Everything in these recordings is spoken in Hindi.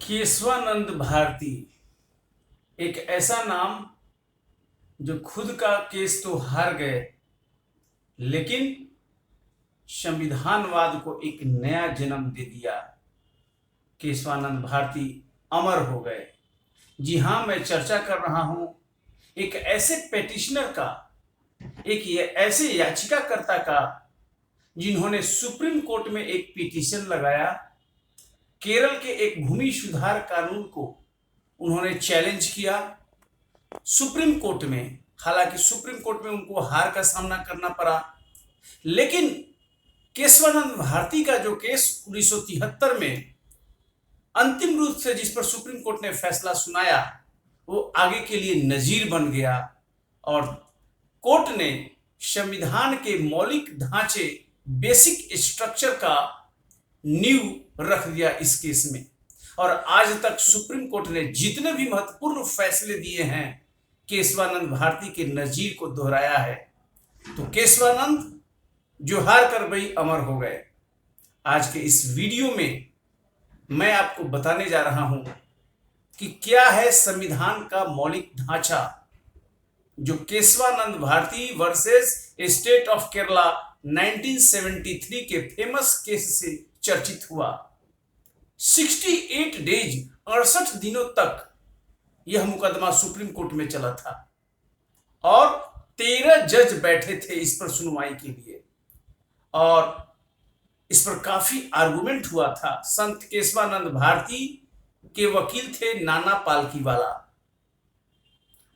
केशवानंद भारती एक ऐसा नाम जो खुद का केस तो हार गए, लेकिन संविधानवाद को एक नया जन्म दे दिया। केशवानंद भारती अमर हो गए। जी हाँ, मैं चर्चा कर रहा हूं एक ऐसे पेटिशनर का, एक ये ऐसे याचिकाकर्ता का जिन्होंने सुप्रीम कोर्ट में एक पिटीशन लगाया। केरल के एक भूमि सुधार कानून को उन्होंने चैलेंज किया सुप्रीम कोर्ट में। हालांकि सुप्रीम कोर्ट में उनको हार का सामना करना पड़ा, लेकिन केशवानंद भारती का जो केस 1973 में अंतिम रूप से जिस पर सुप्रीम कोर्ट ने फैसला सुनाया, वो आगे के लिए नजीर बन गया और कोर्ट ने संविधान के मौलिक ढांचे, बेसिक स्ट्रक्चर का नींव रख दिया इस केस में। और आज तक सुप्रीम कोर्ट ने जितने भी महत्वपूर्ण फैसले दिए हैं, केशवानंद भारती के नजीर को दोहराया है। तो केशवानंद जो हार कर वही अमर हो गए। आज के इस वीडियो में मैं आपको बताने जा रहा हूं कि क्या है संविधान का मौलिक ढांचा जो Keshavananda Bharati versus state of Kerala 1973 के फेमस केस से चर्चित हुआ। 68 डेज 68 दिनों तक यह मुकदमा सुप्रीम कोर्ट में चला था और 13 जज बैठे थे इस पर सुनवाई के लिए और इस पर काफी आर्गुमेंट हुआ था। संत केशवानंद भारती के वकील थे नाना पालकीवाला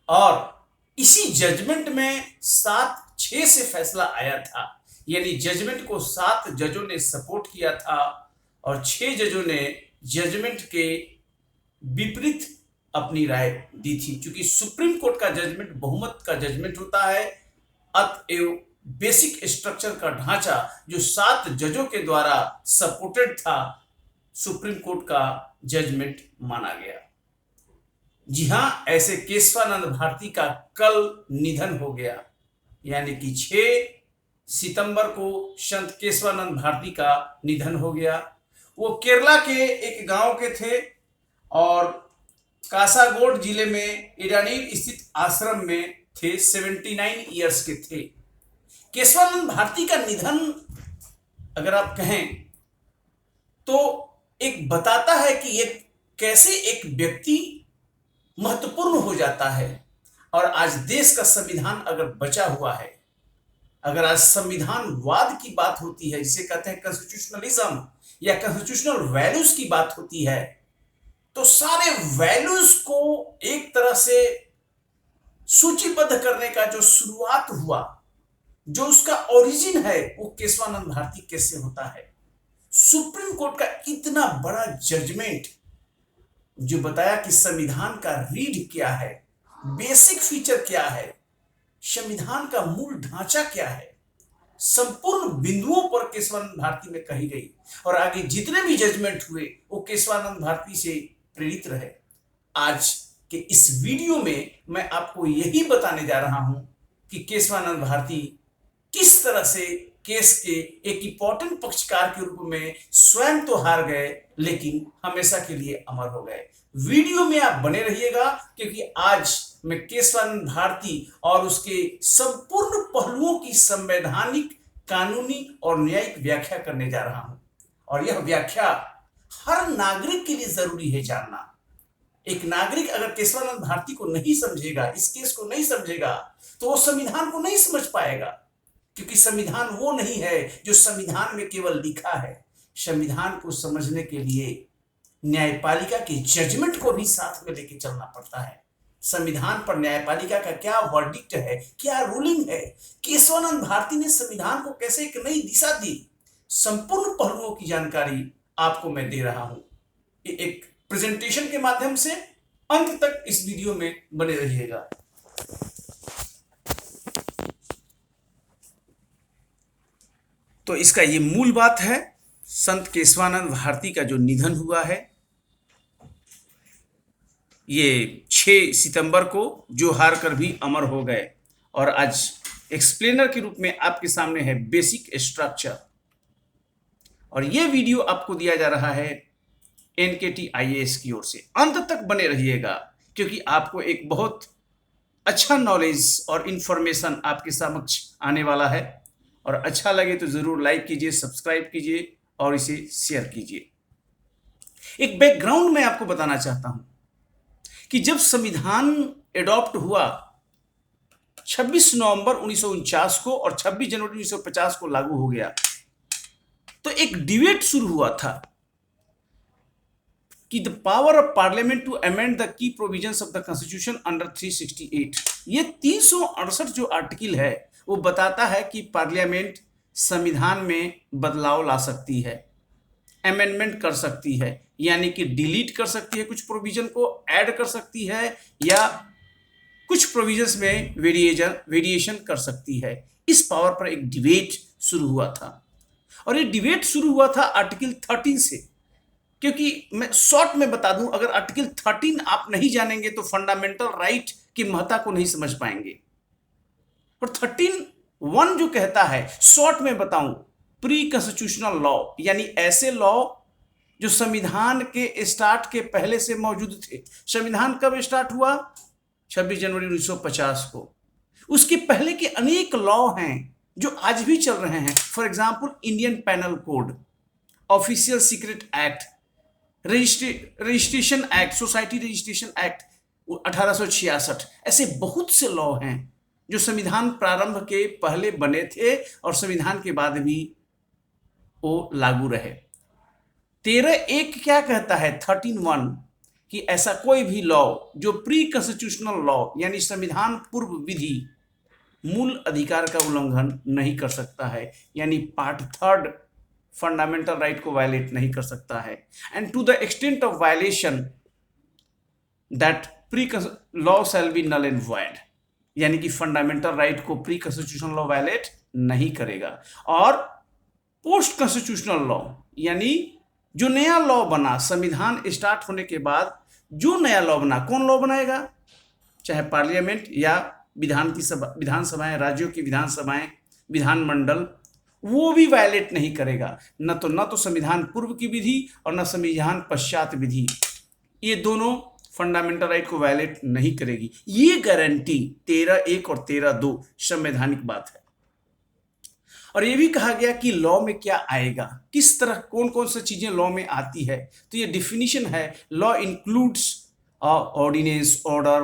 और इसी जजमेंट में 7-6 से फैसला आया था। यानी जजमेंट को 7 जजों ने सपोर्ट किया था और 6 जजों ने जजमेंट के विपरीत अपनी राय दी थी। क्योंकि सुप्रीम कोर्ट का जजमेंट बहुमत का जजमेंट होता है, अतएव बेसिक स्ट्रक्चर का ढांचा जो 7 जजों के द्वारा सपोर्टेड था, सुप्रीम कोर्ट का जजमेंट माना गया। जी हां, ऐसे केशवानंद भारती का कल निधन हो गया। यानी कि 6 सितंबर को संत केशवानंद भारती का निधन हो गया। वो केरला के एक गांव के थे और कासागोड जिले में इरानीर स्थित आश्रम में थे। 79 ईयर्स के थे। केशवानंद भारती का निधन अगर आप कहें तो एक बताता है कि ये कैसे एक व्यक्ति महत्वपूर्ण हो जाता है। और आज देश का संविधान अगर बचा हुआ है, अगर आज संविधानवाद की बात होती है, जिसे कहते हैं कॉन्स्टिट्यूशनलिज्म या कॉन्स्टिट्यूशनल वैल्यूज की बात होती है, तो सारे वैल्यूज को एक तरह से सूचीबद्ध करने का जो शुरुआत हुआ, जो उसका ओरिजिन है, वो केशवानंद भारती कैसे होता है। सुप्रीम कोर्ट का इतना बड़ा जजमेंट जो बताया कि संविधान का रीढ़ क्या है, बेसिक फीचर क्या है, संविधान का मूल ढांचा क्या है, संपूर्ण बिंदुओं पर केशवानंद भारती में कही गई। और आगे जितने भी जजमेंट हुए वो केशवानंद भारती से प्रेरित रहे। आज के इस वीडियो में मैं आपको यही बताने जा रहा हूं कि केशवानंद भारती किस तरह से केस के एक इंपॉर्टेंट पक्षकार के रूप में स्वयं तो हार गए, लेकिन हमेशा के लिए अमर हो गए। वीडियो में आप बने रहिएगा, क्योंकि आज मैं केशवानंद भारती और उसके संपूर्ण पहलुओं की संवैधानिक, कानूनी और न्यायिक व्याख्या करने जा रहा हूं। और यह व्याख्या हर नागरिक के लिए जरूरी है जानना। एक नागरिक अगर केशवानंद भारती को नहीं समझेगा, इस केस को नहीं समझेगा, तो वो संविधान को नहीं समझ पाएगा। क्योंकि संविधान वो नहीं है जो संविधान में केवल लिखा है। संविधान को समझने के लिए न्यायपालिका के जजमेंट को भी साथ में लेके चलना पड़ता है। संविधान पर न्यायपालिका का क्या वर्डिक्ट है, क्या रूलिंग है, केशवानंद भारती ने संविधान को कैसे एक नई दिशा दी, संपूर्ण पहलुओं की जानकारी आपको मैं दे रहा हूं एक प्रेजेंटेशन के माध्यम से। अंत तक इस वीडियो में बने रहिएगा। तो इसका ये मूल बात है, संत केशवानंद भारती का जो निधन हुआ है, ये 6 सितंबर को जो हार कर भी अमर हो गए। और आज एक्सप्लेनर के रूप में आपके सामने है बेसिक स्ट्रक्चर। और ये वीडियो आपको दिया जा रहा है NKTIAS की ओर से। अंत तक बने रहिएगा, क्योंकि आपको एक बहुत अच्छा नॉलेज और इंफॉर्मेशन आपके समक्ष आने वाला है। और अच्छा लगे तो जरूर लाइक कीजिए, सब्सक्राइब कीजिए और इसे शेयर कीजिए। एक बैकग्राउंड मैं आपको बताना चाहता हूं कि जब संविधान एडॉप्ट हुआ 26 नवंबर 1949 को और 26 जनवरी 1950 को लागू हो गया, तो एक डिबेट शुरू हुआ था कि the power of parliament to amend the key provisions of the constitution under 368। ये 368 जो आर्टिकल है वो बताता है कि पार्लियामेंट संविधान में बदलाव ला सकती है, अमेंडमेंट कर सकती है, यानी कि डिलीट कर सकती है, कुछ प्रोविजन को ऐड कर सकती है या कुछ प्रोविजंस में वेरिएशन कर सकती है। इस पावर पर एक डिबेट शुरू हुआ था और ये डिबेट शुरू हुआ था आर्टिकल 13 से। क्योंकि मैं शॉर्ट में बता दूं, अगर आर्टिकल 13 आप नहीं जानेंगे तो फंडामेंटल राइट की महत्ता को नहीं समझ पाएंगे। और 13(1) जो कहता है, शॉर्ट में बताऊं, प्री कॉन्स्टिट्यूशनल लॉ, यानी ऐसे लॉ जो संविधान के स्टार्ट के पहले से मौजूद थे। संविधान कब स्टार्ट हुआ? 26 जनवरी 1950 को। उसके पहले के अनेक लॉ हैं जो आज भी चल रहे हैं। For example, Indian panel code, official secret act, registration act, society registration act 1866। ऐसे बहुत से लॉ हैं जो संविधान प्रारंभ के पहले बने थे और संविधान के बाद भी वो लागू रहे। 13(1) क्या कहता है? 13(1) कि ऐसा कोई भी लॉ जो प्री कॉन्स्टिट्यूशनल लॉ यानी संविधान पूर्व विधि मूल अधिकार का उल्लंघन नहीं कर सकता है, यानी पार्ट 3 फंडामेंटल राइट को वायलेट नहीं कर सकता है। And to the extent of violation that pre law shall be null and void, यानी कि फंडामेंटल राइट को प्री कॉन्स्टिट्यूशनल लॉ वायलेट नहीं करेगा। और पोस्ट कॉन्स्टिट्यूशनल लॉ, यानी जो नया लॉ बना संविधान स्टार्ट होने के बाद, जो नया लॉ बना, कौन लॉ बनाएगा? चाहे पार्लियामेंट या विधानसभाएं, राज्यों की विधानसभाएं, विधानमंडल, वो भी वायलेट नहीं करेगा। न तो संविधान पूर्व की विधि और न संविधान पश्चात विधि, ये दोनों फंडामेंटल राइट को वायलेट नहीं करेगी। ये गारंटी 13(1) और 13(2) संवैधानिक बात है। और ये भी कहा गया कि लॉ में क्या आएगा, किस तरह, कौन कौन सी चीजें लॉ में आती है। तो ये डिफिनीशन है, law includes ordinance, order,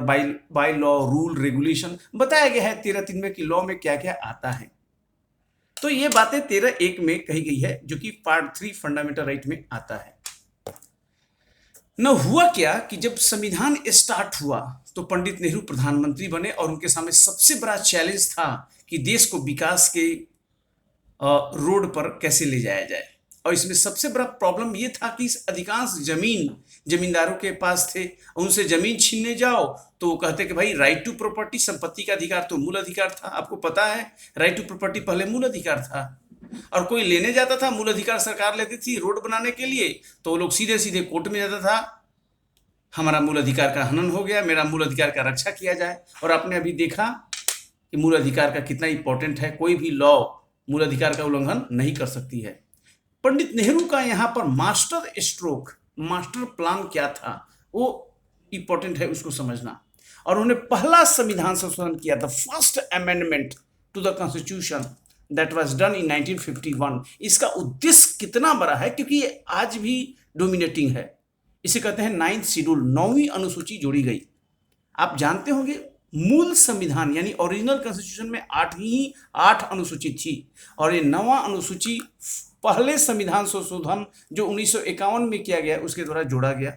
bylaw, rule, regulation. बताया गया है 13(3) में कि लॉ में क्या क्या आता है। तो ये बातें 13(1) में कही गई है, जो कि पार्ट 3 फंडामेंटल राइट में आता है। न हुआ क्या कि जब संविधान स्टार्ट हुआ तो पंडित नेहरू प्रधानमंत्री बने और उनके सामने सबसे बड़ा चैलेंज था कि देश को विकास के रोड पर कैसे ले जाया जाए। और इसमें सबसे बड़ा प्रॉब्लम ये था कि अधिकांश जमींदारों के पास थे, उनसे जमीन छीनने जाओ तो वो कहते कि भाई राइट टू प्रॉपर्टी, संपत्ति का अधिकार तो मूल अधिकार था। आपको पता है राइट टू प्रॉपर्टी पहले मूल अधिकार था, और कोई लेने जाता था, मूल अधिकार सरकार लेती थी रोड बनाने के लिए, तो वो लोग सीधे सीधे कोर्ट में जाता था, हमारा मूल अधिकार का हनन हो गया, मेरा मूल अधिकार का रक्षा किया जाए। और आपने अभी देखा कि मूल अधिकार का कितना इंपॉर्टेंट है, कोई भी लॉ मूल अधिकार का उल्लंघन नहीं कर सकती है। पंडित नेहरू का यहाँ पर मास्टर स्ट्रोक, मास्टर प्लान क्या था, वो इंपॉर्टेंट है उसको समझना। और उन्होंने पहला संविधान संशोधन किया, the first amendment to the constitution that was done in 1951। इसका उद्देश्य कितना बड़ा है, क्योंकि ये आज भी डोमिनेटिंग है। इसे कहते हैं 9th शेड्यूल, 9वीं अनुसूची जोड़ी गई। आप जानते होंगे मूल संविधान यानी ओरिजिनल कॉन्स्टिट्यूशन में 8 अनुसूची थी, और ये 9वां अनुसूची पहले संविधान संशोधन जो 1951 में किया गया उसके द्वारा जोड़ा गया।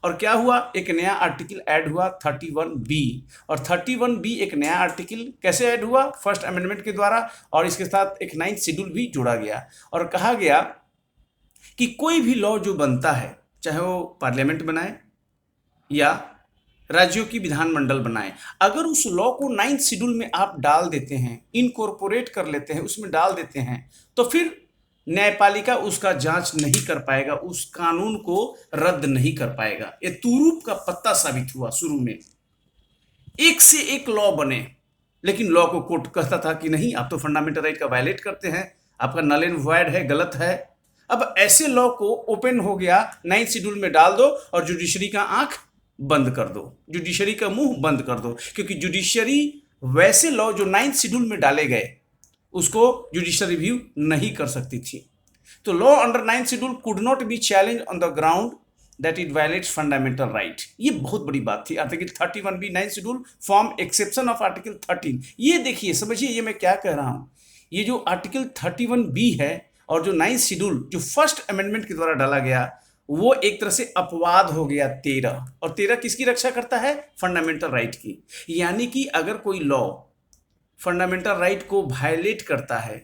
और क्या हुआ, एक नया आर्टिकल ऐड हुआ 31B, और 31B एक नया आर्टिकल कैसे ऐड हुआ? फर्स्ट अमेंडमेंट के द्वारा, और इसके साथ एक 9th शेड्यूल भी जोड़ा गया। और कहा गया कि कोई भी लॉ जो बनता है, चाहे वो पार्लियामेंट बनाए या राज्यों की विधानमंडल बनाए, अगर उस लॉ को 9th शेड्यूल में आप डाल देते हैं, इनकॉर्पोरेट कर लेते हैं, उसमें डाल देते हैं, तो फिर न्यायपालिका उसका जांच नहीं कर पाएगा, उस कानून को रद्द नहीं कर पाएगा। ये तुरूप का पत्ता साबित हुआ। शुरू में एक से एक लॉ बने, लेकिन लॉ को कोर्ट कहता था कि नहीं, आप तो फंडामेंटल राइट का वायलेट करते हैं, आपका नल एंड वॉइड है, गलत है। अब ऐसे लॉ को ओपन हो गया, 9th शेड्यूल में डाल दो और जुडिशरी का आंख बंद कर दो, जुडिशरी का मुंह बंद कर दो, क्योंकि जुडिशरी वैसे लॉ जो 9th शेड्यूल में डाले गए उसको जुडिशियल रिव्यू नहीं कर सकती थी। तो law under 9th schedule could not be challenge on the ground that it violets fundamental right. ये बहुत बड़ी बात थी। Article 31B 9th schedule form exception of article 13। ये देखिए, समझिए ये मैं क्या कह रहा हूं। ये जो आर्टिकल 31B है और जो 9th शेड्यूल जो फर्स्ट अमेंडमेंट के द्वारा डाला गया, वो एक तरह से अपवाद हो गया 13। और 13 किसकी रक्षा करता है? फंडामेंटल राइट की। यानी कि अगर कोई लॉ फंडामेंटल राइट को वायलेट करता है,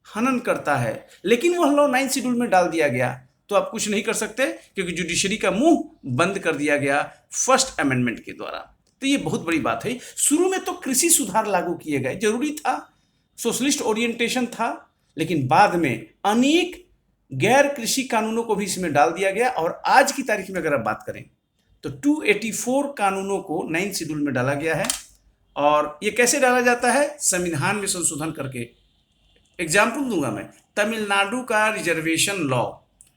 हनन करता है, लेकिन वह लॉ 9th शेड्यूल में डाल दिया गया, तो आप कुछ नहीं कर सकते, क्योंकि जुडिशरी का मुंह बंद कर दिया गया फर्स्ट अमेंडमेंट के द्वारा। तो ये बहुत बड़ी बात है। शुरू में तो कृषि सुधार लागू किए गए, जरूरी था, सोशलिस्ट ओरिएंटेशन था, लेकिन बाद में अनेक गैर कृषि कानूनों को भी इसमें डाल दिया गया। और आज की तारीख में अगर आप बात करें तो 284 कानूनों को 9th शेड्यूल में डाला गया है। और ये कैसे डाला जाता है? संविधान में संशोधन करके। एग्जाम्पल दूंगा मैं, तमिलनाडु का रिजर्वेशन लॉ।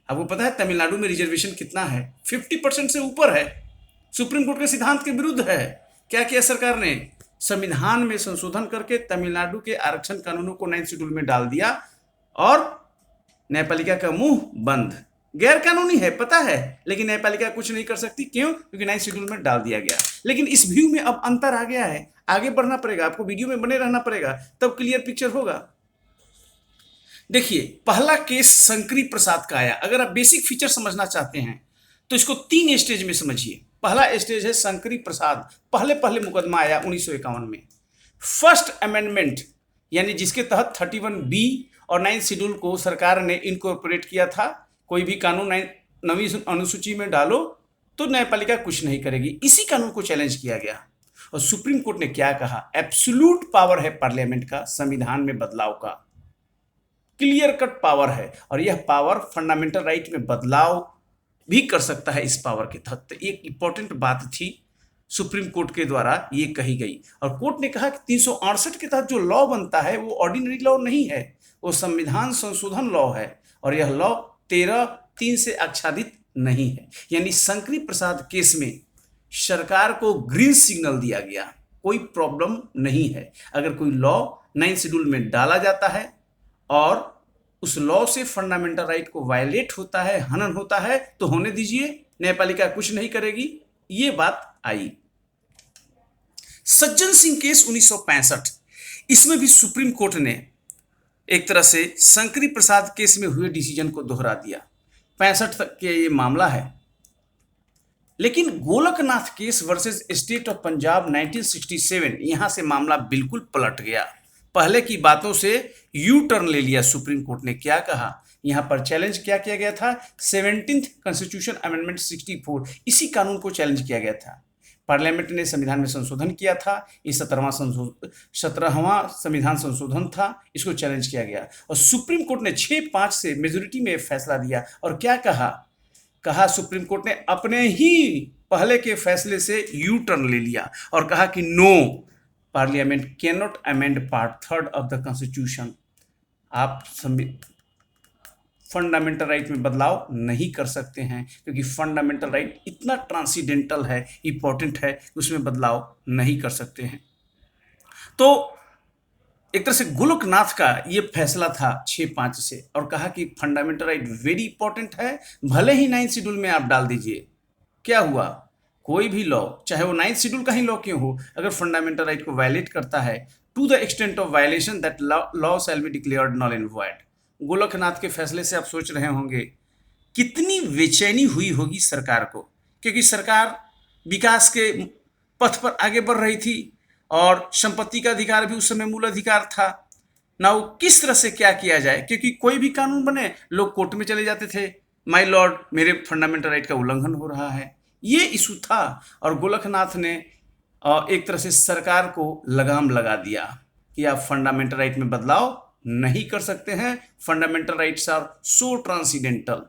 आपको पता है तमिलनाडु में रिजर्वेशन कितना है? 50% से ऊपर है। सुप्रीम कोर्ट के सिद्धांत के विरुद्ध है। क्या किया सरकार ने? संविधान में संशोधन करके तमिलनाडु के आरक्षण कानूनों को 9th शेड्यूल में डाल दिया और न्यायपालिका का मुंह बंद। गैर कानूनी है, पता है, लेकिन न्यायपालिका कुछ नहीं कर सकती। क्यों? क्योंकि 9th शेड्यूल में डाल दिया गया। लेकिन इस व्यू में अब अंतर आ गया है, आगे बढ़ना पड़ेगा, आपको वीडियो में बने रहना पड़ेगा, तब क्लियर पिक्चर होगा। देखिए, पहला केस शंकरी प्रसाद का आया। अगर आप बेसिक फीचर समझना चाहते हैं तो इसको 3 स्टेज में समझिए। पहला स्टेज है शंकरी प्रसाद, पहले मुकदमा आया 1951 में। फर्स्ट अमेंडमेंट यानी जिसके तहत 31B और 9th शेड्यूल को सरकार ने इनकॉर्पोरेट किया था। कोई भी कानून 9वीं अनुसूची में डालो तो न्यायपालिका कुछ नहीं करेगी। इसी कानून को चैलेंज किया गया और सुप्रीम कोर्ट ने क्या कहा? एब्सोल्यूट पावर है पार्लियामेंट का संविधान में बदलाव का, क्लियर कट पावर है, और यह पावर फंडामेंटल राइट में बदलाव भी कर सकता है इस पावर के तहत। तो एक इंपॉर्टेंट बात थी, सुप्रीम कोर्ट के द्वारा ये कही गई। और कोर्ट ने कहा कि 368 के तहत जो लॉ बनता है वो ऑर्डिनरी लॉ नहीं है, वो संविधान संशोधन लॉ है, और यह लॉ 13(3) से आच्छादित नहीं है। यानी शंकरी प्रसाद केस में सरकार को ग्रीन सिग्नल दिया गया, कोई प्रॉब्लम नहीं है। अगर कोई लॉ 9th शेड्यूल में डाला जाता है और उस लॉ से फंडामेंटल राइट को वायलेट होता है, हनन होता है, तो होने दीजिए, न्यायपालिका कुछ नहीं करेगी। ये बात आई। सज्जन सिंह केस 1965, इसमें भी सुप्रीम कोर्ट ने एक तरह से शंकरी प्रसाद केस में हुए डिसीजन को दोहरा दिया। 65 तक के ये मामला है। लेकिन Golaknath case versus state of Punjab 1967, यहां से मामला बिल्कुल पलट गया। पहले की बातों से यू टर्न ले लिया सुप्रीम कोर्ट ने। क्या कहा? यहां पर चैलेंज क्या किया गया था? 17th कॉन्स्टिट्यूशन अमेंडमेंट 64, इसी कानून को चैलेंज किया गया था। पार्लियामेंट ने संविधान में संशोधन किया था, ये 17वां संविधान संशोधन था, इसको चैलेंज किया गया और सुप्रीम कोर्ट ने 6-5 से मेजोरिटी में फैसला दिया। और क्या कहा सुप्रीम कोर्ट ने अपने ही पहले के फैसले से यू टर्न ले लिया और कहा कि no, parliament can not amend part 3 of the constitution. आप फंडामेंटल राइट में बदलाव नहीं कर सकते हैं, क्योंकि फंडामेंटल राइट इतना ट्रांसीडेंटल है, इंपॉर्टेंट है, उसमें बदलाव नहीं कर सकते हैं। तो एक तरह से गोलकनाथ का ये फैसला था 6-5 से, और कहा कि फंडामेंटल राइट वेरी इंपॉर्टेंट है, भले ही 9th शेड्यूल में आप डाल दीजिए। क्या हुआ? कोई भी लॉ, चाहे वो 9th शेड्यूल का ही लॉ क्यों हो, अगर फंडामेंटल राइट को वायलेट करता है, to the extent of violation that law shall be declared null and void. Golaknath के फैसले से आप सोच रहे होंगे कितनी बेचैनी हुई होगी सरकार को, क्योंकि सरकार विकास के पथ पर आगे बढ़ रही थी और संपत्ति का अधिकार भी उस समय मूल अधिकार था। ना वो किस तरह से क्या किया जाए, क्योंकि कोई भी कानून बने लोग कोर्ट में चले जाते थे, माय लॉर्ड मेरे फंडामेंटल राइट का उल्लंघन हो रहा है, ये इशू था। और गोलकनाथ ने एक तरह से सरकार को लगाम लगा दिया कि आप फंडामेंटल राइट में बदलाव नहीं कर सकते हैं, fundamental rights are so transcendental.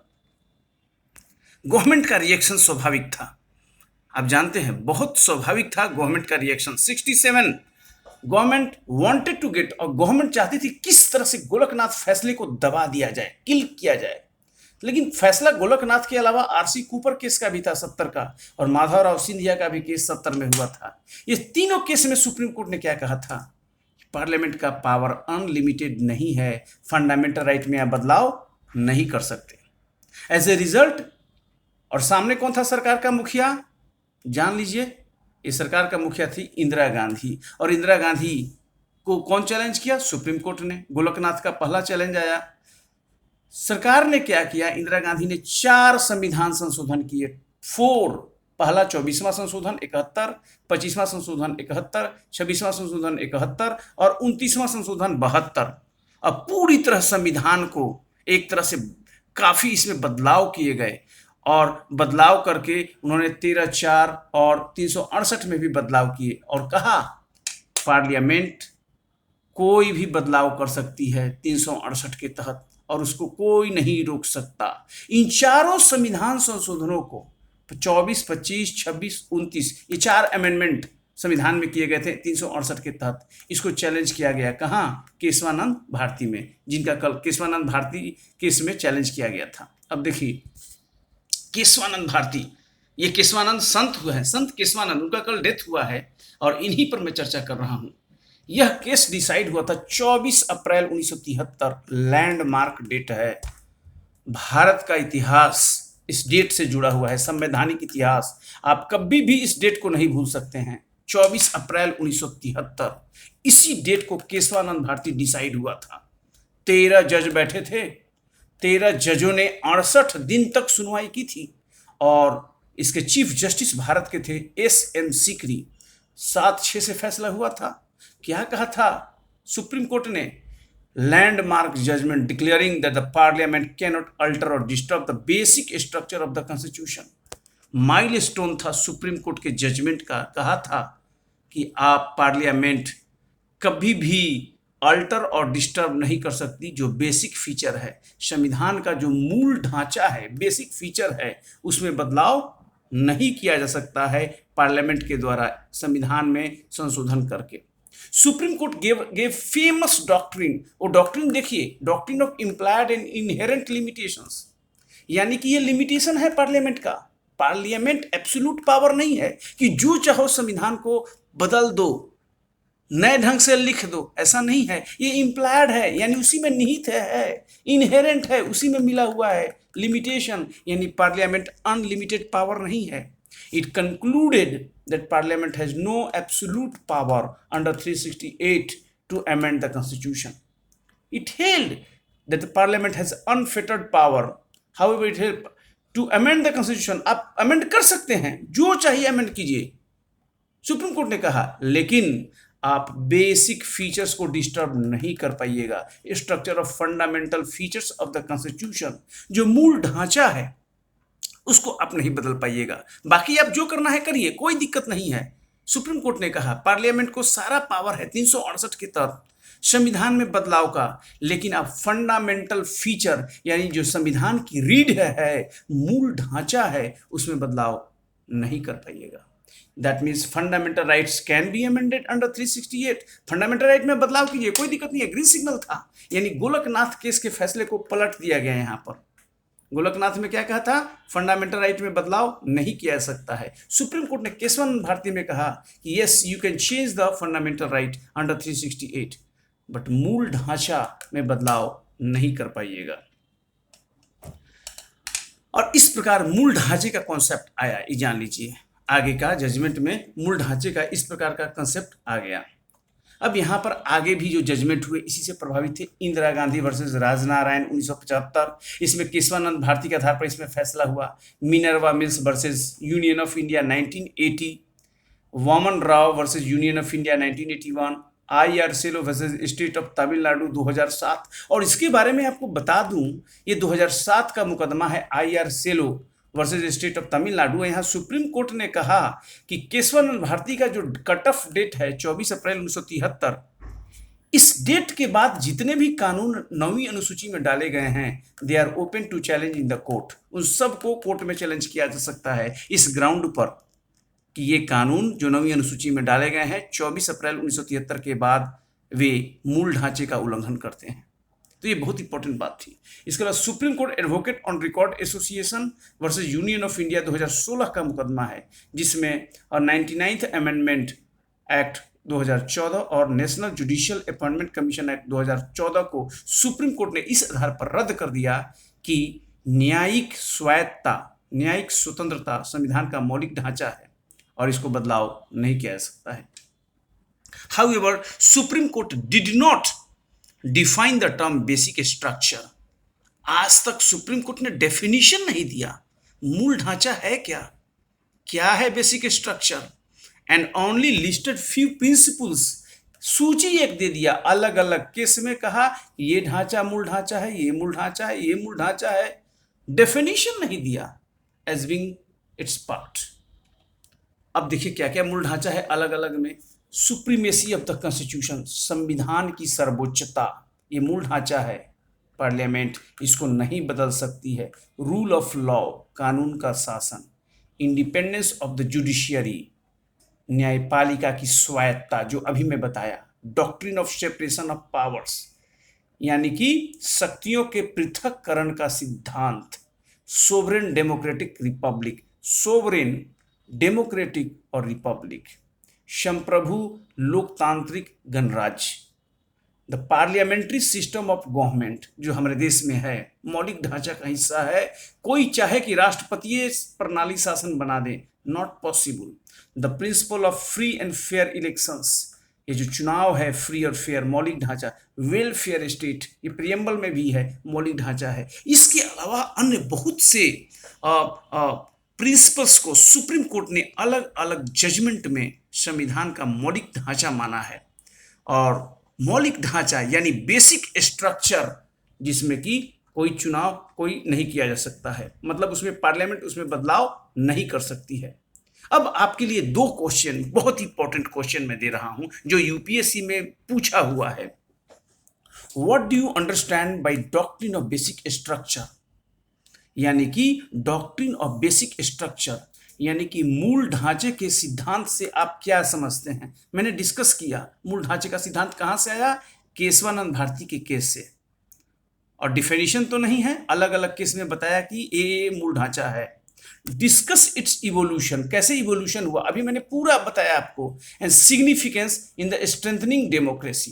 Government का रिएक्शन स्वाभाविक था, आप जानते हैं, बहुत स्वाभाविक था गवर्नमेंट का reaction. 67 government wanted to get, और गवर्नमेंट चाहती थी किस तरह से गोलकनाथ फैसले को दबा दिया जाए, किल किया जाए। लेकिन फैसला गोलकनाथ के अलावा आरसी कूपर केस का भी था 70 का, और माधवराव सिंधिया का भी केस 70 में हुआ था। ये तीनों केस में सुप्रीम कोर्ट ने क्या कहा था? पार्लियामेंट का पावर अनलिमिटेड नहीं है, फंडामेंटल राइट में आप बदलाव नहीं कर सकते। एज ए रिजल्ट, और सामने कौन था सरकार का मुखिया? जान लीजिए, ये सरकार का मुखिया थी इंदिरा गांधी, और इंदिरा गांधी को कौन चैलेंज किया? सुप्रीम कोर्ट ने। गोलकनाथ का पहला चैलेंज आया। सरकार ने क्या किया? इंदिरा गांधी ने 4 संविधान संशोधन किए। 4, पहला 24वां संशोधन 71, 25वां संशोधन 71, 26वां संशोधन 71 और 29वां संशोधन 72। अब पूरी तरह संविधान को एक तरह से काफी इसमें बदलाव किए गए, और बदलाव करके उन्होंने 13(4) और 368 में भी बदलाव किए, और कहा पार्लियामेंट कोई भी बदलाव कर सकती है 368 के तहत, और उसको कोई नहीं रोक सकता। इन चारों संविधान संशोधनों को 24, 25, 26, 29 ये 4 अमेंडमेंट संविधान में किए गए थे 368 के तहत। इसको चैलेंज किया गया कहाँ? केशवानंद भारती में, जिनका कल केशवानंद भारती केस में चैलेंज किया गया था। अब देखिए, केशवानंद भारती, ये केशवानंद संत हुए हैं, संत केशवानंद, उनका कल डेथ हुआ है, और इन्हीं पर मैं चर्चा कर रहा हूं। यह केस डिसाइड हुआ था 24 अप्रैल 1973। लैंडमार्क डेट है, भारत का इतिहास इस डेट से जुड़ा हुआ है, संवैधानिक इतिहास। आप कभी भी इस डेट को नहीं भूल सकते हैं। 24 अप्रैल 1973, इसी डेट को केशवानंद भारती डिसाइड हुआ था। 13 जज बैठे थे, 13 जजों ने 68 दिन तक सुनवाई की थी, और इसके चीफ जस्टिस भारत के थे S.M. सीकरी। 7-6 से फैसला हुआ था। क्या कहा था सुप्रीम कोर्ट ने? Landmark judgement declaring that the parliament can not alter or disturb the basic structure of the constitution. Milestone था सुप्रीम कोर्ट के जजमेंट का। कहा था कि आप पार्लियामेंट कभी भी अल्टर और डिस्टर्ब नहीं कर सकती जो बेसिक फीचर है, संविधान का जो मूल ढांचा है, बेसिक फीचर है, उसमें बदलाव नहीं किया जा सकता है पार्लियामेंट के द्वारा संविधान में संशोधन करके। Supreme court gave famous doctrine. वो डॉक्ट्रिन देखिए, doctrine of implied and inherent limitations, यानी कि ये लिमिटेशन है पार्लियामेंट का। पार्लियामेंट एब्सोल्यूट पावर नहीं है कि जो चाहो संविधान को बदल दो, नए ढंग से लिख दो, ऐसा नहीं है। ये इम्प्लाइड है, यानी उसी में निहित है, इनहेरेंट है, उसी में मिला हुआ है। लिमिटेशन यानी पार्लियामेंट अनलिमिटेड पावर नहीं है। It concluded that Parliament has no absolute power under 368 to amend the Constitution. It held that the Parliament has unfettered power. However, it held to amend the Constitution. आप amend कर सकते हैं, जो चाहिए amend कीजिए, सुप्रीम कोर्ट ने कहा, लेकिन आप बेसिक फीचर्स को डिस्टर्ब नहीं कर पाइएगा। Structure of fundamental features of the constitution, जो मूल ढांचा है, उसको आप नहीं बदल पाइएगा। बाकी आप जो करना है करिए, कोई दिक्कत नहीं है। सुप्रीम कोर्ट ने कहा पार्लियामेंट को सारा पावर है 368 के तहत संविधान में बदलाव का, लेकिन आप फंडामेंटल फीचर यानी जो संविधान की रीढ़ है, मूल ढांचा है, उसमें बदलाव नहीं कर पाइएगा। That means fundamental rights can be amended under 368। Fundamental right में बदलाव कीजिए, कोई दिक्कत नहीं है। ग्रीन सिग्नल था, यानी गोलकनाथ केस के फैसले को पलट दिया गया यहाँ पर। गोलकनाथ में क्या कहा था? फंडामेंटल राइट में बदलाव नहीं किया जा सकता है। सुप्रीम कोर्ट ने केशवानंद भारती में कहा कि yes you can change the fundamental right under 368, but मूल ढांचा में बदलाव नहीं कर पाइएगा। और इस प्रकार मूल ढांचे का कॉन्सेप्ट आया, ये जान लीजिए। आगे का जजमेंट में मूल ढांचे का इस प्रकार का कंसेप्ट आ गया। अब यहाँ पर आगे भी जो जजमेंट हुए इसी से प्रभावित थे। इंदिरा गांधी वर्सेस राजनारायण 1975, इसमें केशवानंद भारती के आधार पर इसमें फैसला हुआ। Minerva mills versus union of India 1980, Waman Rao versus union of India 1981, IR Coelho versus state of Tamil Nadu 2007। और इसके बारे में आपको बता दूं, ये 2007 का मुकदमा है IR Coelho versus state of Tamil Nadu. यहाँ सुप्रीम कोर्ट ने कहा कि केशवानंद भारती का जो कट ऑफ डेट है 24 अप्रैल 1973, इस डेट के बाद जितने भी कानून 9वीं अनुसूची में डाले गए हैं, they are open to challenge in the court. उन सबको कोर्ट में चैलेंज किया जा सकता है इस ग्राउंड पर कि ये कानून जो 9वीं अनुसूची में डाले गए हैं 24 अप्रैल 1973 के बाद वे मूल ढांचे का उल्लंघन करते हैं। तो ये बहुत इंपॉर्टेंट बात थी। इसके बाद supreme court advocate on record association versus union of India 2016 का मुकदमा है, जिसमें 99th अमेंडमेंट एक्ट 2014 और national judicial appointment commission act 2014 को सुप्रीम कोर्ट ने इस आधार पर रद्द कर दिया कि न्यायिक स्वायत्तता, न्यायिक स्वतंत्रता संविधान का मौलिक ढांचा है और इसको बदलाव नहीं किया जा सकता है। However, Supreme Court did not define the term basic structure. आज तक सुप्रीम कोर्ट ने डेफिनेशन नहीं दिया, मूल ढांचा है क्या, क्या है basic structure, and only listed few principles, सूची एक दे दिया, अलग अलग केस में कहा ये ढांचा मूल ढांचा है, ये मूल ढांचा है, ये मूल ढांचा है, डेफिनेशन नहीं दिया एज बीइंग इट्स पार्ट। अब देखिए क्या क्या मूल ढांचा है अलग अलग में। सुप्रीमेसी ऑफ द कॉन्स्टिट्यूशन, संविधान की सर्वोच्चता, ये मूल ढांचा है, पार्लियामेंट इसको नहीं बदल सकती है। रूल ऑफ लॉ, कानून का शासन। इंडिपेंडेंस ऑफ द जुडिशियरी, न्यायपालिका की स्वायत्ता जो अभी मैं बताया। Doctrine of separation of powers, यानी कि शक्तियों के पृथककरण का सिद्धांत। Sovereign democratic Republic, sovereign democratic और रिपब्लिक। संप्रभु लोकतांत्रिक गणराज्य। The parliamentary system of government जो हमारे देश में है, मौलिक ढांचा का हिस्सा है। कोई चाहे कि राष्ट्रपति प्रणाली शासन बना दे, not possible. The principle of free and fair elections, ये जो चुनाव है फ्री और फेयर, मौलिक ढांचा। वेलफेयर स्टेट, ये प्रियम्बल में भी है, मौलिक ढांचा है। इसके अलावा अन्य बहुत से प्रिंसिपल्स को सुप्रीम कोर्ट ने अलग अलग जजमेंट में संविधान का मौलिक ढांचा माना है। और मौलिक ढांचा यानी बेसिक स्ट्रक्चर, जिसमें कि कोई चुनाव कोई नहीं किया जा सकता है, मतलब उसमें पार्लियामेंट उसमें बदलाव नहीं कर सकती है। अब आपके लिए दो क्वेश्चन, बहुत इंपॉर्टेंट क्वेश्चन मैं दे रहा हूं जो यूपीएससी में पूछा हुआ है। What do you understand by doctrine of basic structure, यानी कि डॉक्ट्रिन ऑफ बेसिक स्ट्रक्चर यानी कि मूल ढांचे के सिद्धांत से आप क्या समझते हैं। मैंने डिस्कस किया मूल ढांचे का सिद्धांत कहां से आया, केशवानंद भारती के केस से, और डिफिनेशन तो नहीं है, अलग अलग केस में बताया कि ये मूल ढांचा है। डिस्कस इट्स इवोल्यूशन, कैसे इवोल्यूशन हुआ अभी मैंने पूरा बताया आपको। And significance in the strengthening democracy,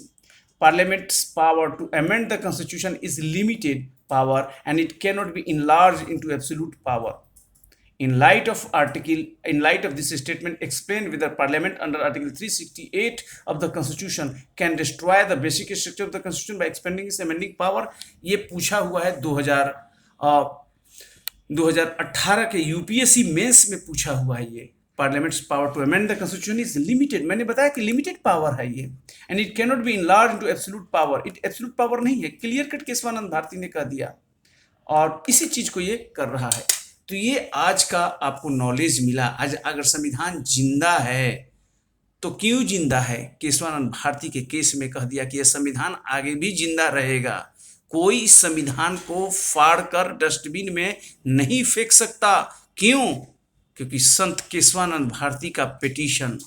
parliament's power to amend the constitution is limited power and it cannot be enlarged into absolute power. In light of this statement, explain whether Parliament under Article 368 of the Constitution can destroy the basic structure of the Constitution by expanding its amending power. ये पूछा हुआ है 2018 के यूपीएससी मेंस में पूछा हुआ है। ये parliament's power to amend the constitution is limited, मैंने बताया कि लिमिटेड पावर है ये। And it cannot be enlarge into absolute power, it absolute power नहीं है, क्लियर कट केशवानंद भारती ने कह दिया और इसी चीज को ये कर रहा है। तो ये आज का आपको नॉलेज मिला। आज अगर संविधान जिंदा है तो क्यों जिंदा है, केशवानंद भारती के केस में कह दिया कि यह संविधान आगे भी जिंदा रहेगा। कोई इस संविधान को फाड़ कर डस्टबिन में नहीं फेंक सकता। क्यों? क्योंकि संत केशवानंद भारती का पिटीशन,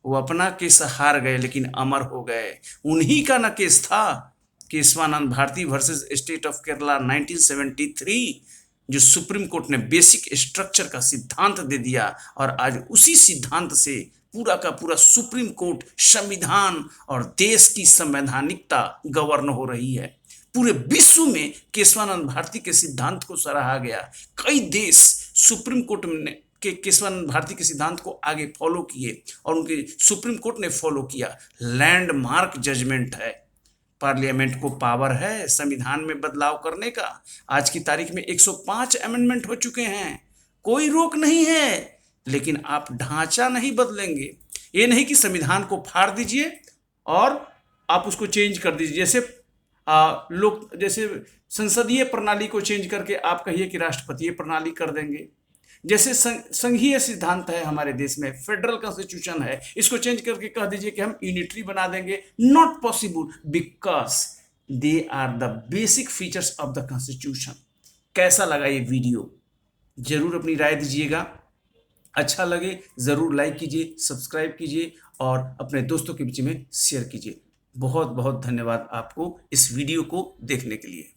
वो अपना केस हार गए लेकिन अमर हो गए। उन्हीं का न केस था, Kesavananda Bharati versus state of Kerala 1973, जो सुप्रीम कोर्ट ने बेसिक स्ट्रक्चर का सिद्धांत दे दिया। और आज उसी सिद्धांत से पूरा का पूरा सुप्रीम कोर्ट, संविधान और देश की संवैधानिकता गवर्न हो रही है। पूरे विश्व में केशवानंद भारती के सिद्धांत को सराहा गया। कई देश सुप्रीम कोर्ट ने के केशवानंद भारती के सिद्धांत को आगे फॉलो किए और उनके सुप्रीम कोर्ट ने फॉलो किया। लैंडमार्क जजमेंट है। पार्लियामेंट को पावर है संविधान में बदलाव करने का। आज की तारीख में 105 अमेंडमेंट हो चुके हैं, कोई रोक नहीं है, लेकिन आप ढांचा नहीं बदलेंगे। ये नहीं कि संविधान को फाड़ दीजिए और आप उसको चेंज कर दीजिए, जैसे संसदीय प्रणाली को चेंज करके आप कहिए कि राष्ट्रपतीय प्रणाली कर देंगे। जैसे संघीय सिद्धांत है हमारे देश में, फेडरल कॉन्स्टिट्यूशन है, इसको चेंज करके कह दीजिए कि हम यूनिटरी बना देंगे। Not possible, because they are the basic features of the constitution. कैसा लगा ये वीडियो, जरूर अपनी राय दीजिएगा। अच्छा लगे जरूर लाइक कीजिए, सब्सक्राइब कीजिए और अपने दोस्तों के बीच में शेयर कीजिए। बहुत बहुत धन्यवाद आपको इस वीडियो को देखने के लिए।